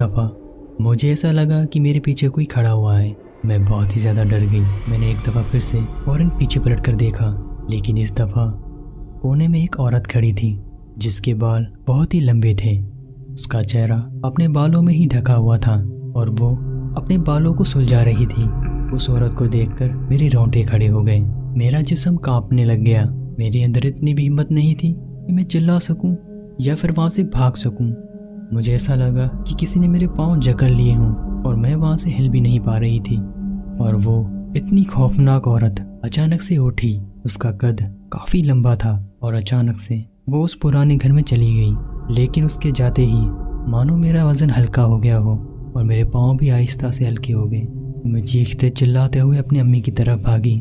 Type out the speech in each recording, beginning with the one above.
दफ़ा मुझे ऐसा लगा कि मेरे पीछे कोई खड़ा हुआ है। मैं बहुत ही ज़्यादा डर गई। मैंने एक दफ़ा फिर से फ़ौरन पीछे पलट कर देखा, लेकिन इस दफ़ा कोने में एक औरत खड़ी थी जिसके बाल बहुत ही लंबे थे। उसका चेहरा अपने बालों में ही ढका हुआ था और वो अपने बालों को सुलझा रही थी। उस औरत को देखकर मेरे रोंगटे खड़े हो गए। मेरा जिस्म कांपने लग गया। मेरे अंदर इतनी भी हिम्मत नहीं थी कि मैं चिल्ला सकूं या फिर वहाँ से भाग सकूं। मुझे ऐसा लगा कि किसी ने मेरे पाँव जकड़ लिए हों और मैं वहाँ से हिल भी नहीं पा रही थी। और वो इतनी खौफनाक औरत अचानक से उठी। उसका कद काफ़ी लंबा था और अचानक से वो उस पुराने घर में चली गई। लेकिन उसके जाते ही मानो मेरा वज़न हल्का हो गया हो और मेरे पाँव भी आहिस्ता से हल्के हो गए। मैं चीखते चिल्लाते हुए अपनी अम्मी की तरफ भागी।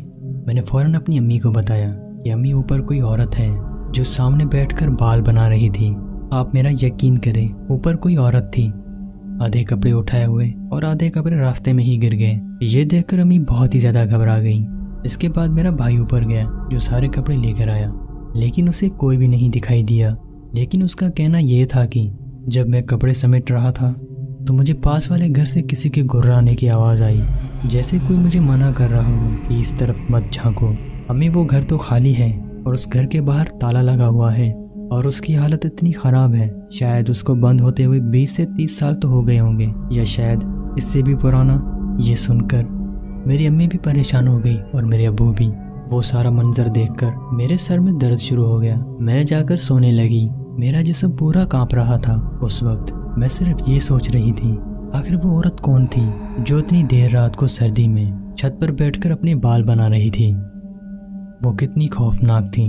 मैंने फ़ौरन अपनी अम्मी को बताया कि अम्मी, ऊपर कोई औरत है जो सामने बैठकर बाल बना रही थी। आप मेरा यकीन करें, ऊपर कोई औरत थी, आधे कपड़े उठाए हुए और आधे कपड़े रास्ते में ही गिर गए। ये देखकर अम्मी बहुत ही ज़्यादा घबरा गई। इसके बाद मेरा भाई ऊपर गया जो सारे कपड़े लेकर आया, लेकिन उसे कोई भी नहीं दिखाई दिया। लेकिन उसका कहना यह था कि जब मैं कपड़े समेट रहा था तो मुझे पास वाले घर से किसी के गुर्राने की आवाज़ आई, जैसे कोई मुझे मना कर रहा हो कि इस तरफ मत झांको। अम्मी, वो घर तो खाली है और उस घर के बाहर ताला लगा हुआ है और उसकी हालत इतनी ख़राब है, शायद उसको बंद होते हुए 20 से 30 साल तो हो गए होंगे या शायद इससे भी पुराना। ये सुनकर मेरी अम्मी भी परेशान हो गई और मेरे अब्बू भी। वो सारा मंजर देखकर मेरे सर में दर्द शुरू हो गया। मैं जाकर सोने लगी। मेरा जिस्म पूरा कांप रहा था। उस वक्त मैं सिर्फ ये सोच रही थी, आखिर वो औरत कौन थी जो इतनी देर रात को सर्दी में छत पर बैठकर अपने बाल बना रही थी। वो कितनी खौफनाक थी।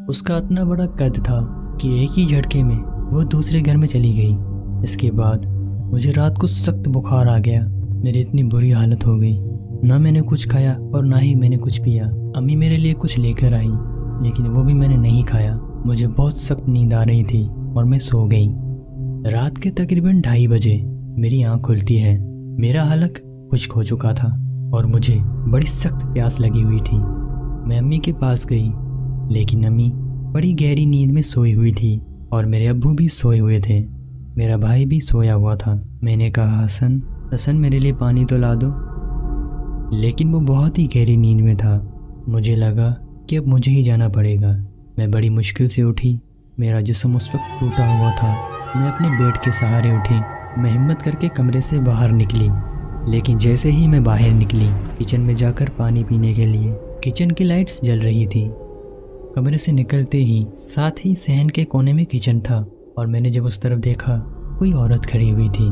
उसका इतना बड़ा कद था कि एक ही झटके में वो दूसरे घर में चली गई। इसके बाद मुझे रात को सख्त बुखार आ गया। मेरी इतनी बुरी हालत हो गई, ना मैंने कुछ खाया और ना ही मैंने कुछ पिया। अम्मी मेरे लिए कुछ लेकर आई, लेकिन वो भी मैंने नहीं खाया। मुझे बहुत सख्त नींद आ रही थी और मैं सो गई। रात के तकरीबन 2:30 बजे मेरी आँख खुलती है। मेरा हलक खुश्क हो चुका था और मुझे बड़ी सख्त प्यास लगी हुई थी। मैं अम्मी के पास गई, लेकिन अम्मी बड़ी गहरी नींद में सोई हुई थी और मेरे अब्बू भी सोए हुए थे। मेरा भाई भी सोया हुआ था। मैंने कहा, हसन हसन, मेरे लिए पानी तो ला दो। लेकिन वो बहुत ही गहरी नींद में था। मुझे लगा कि अब मुझे ही जाना पड़ेगा। मैं बड़ी मुश्किल से उठी। मेरा जिस्म उस वक्त टूटा हुआ था। मैं अपने बेड के सहारे उठी। मैं हिम्मत करके कमरे से बाहर निकली, लेकिन जैसे ही मैं बाहर निकली किचन में जाकर पानी पीने के लिए, किचन की लाइट्स जल रही थी। कमरे से निकलते ही साथ ही सहन के कोने में किचन था और मैंने जब उस तरफ देखा, कोई औरत खड़ी हुई थी।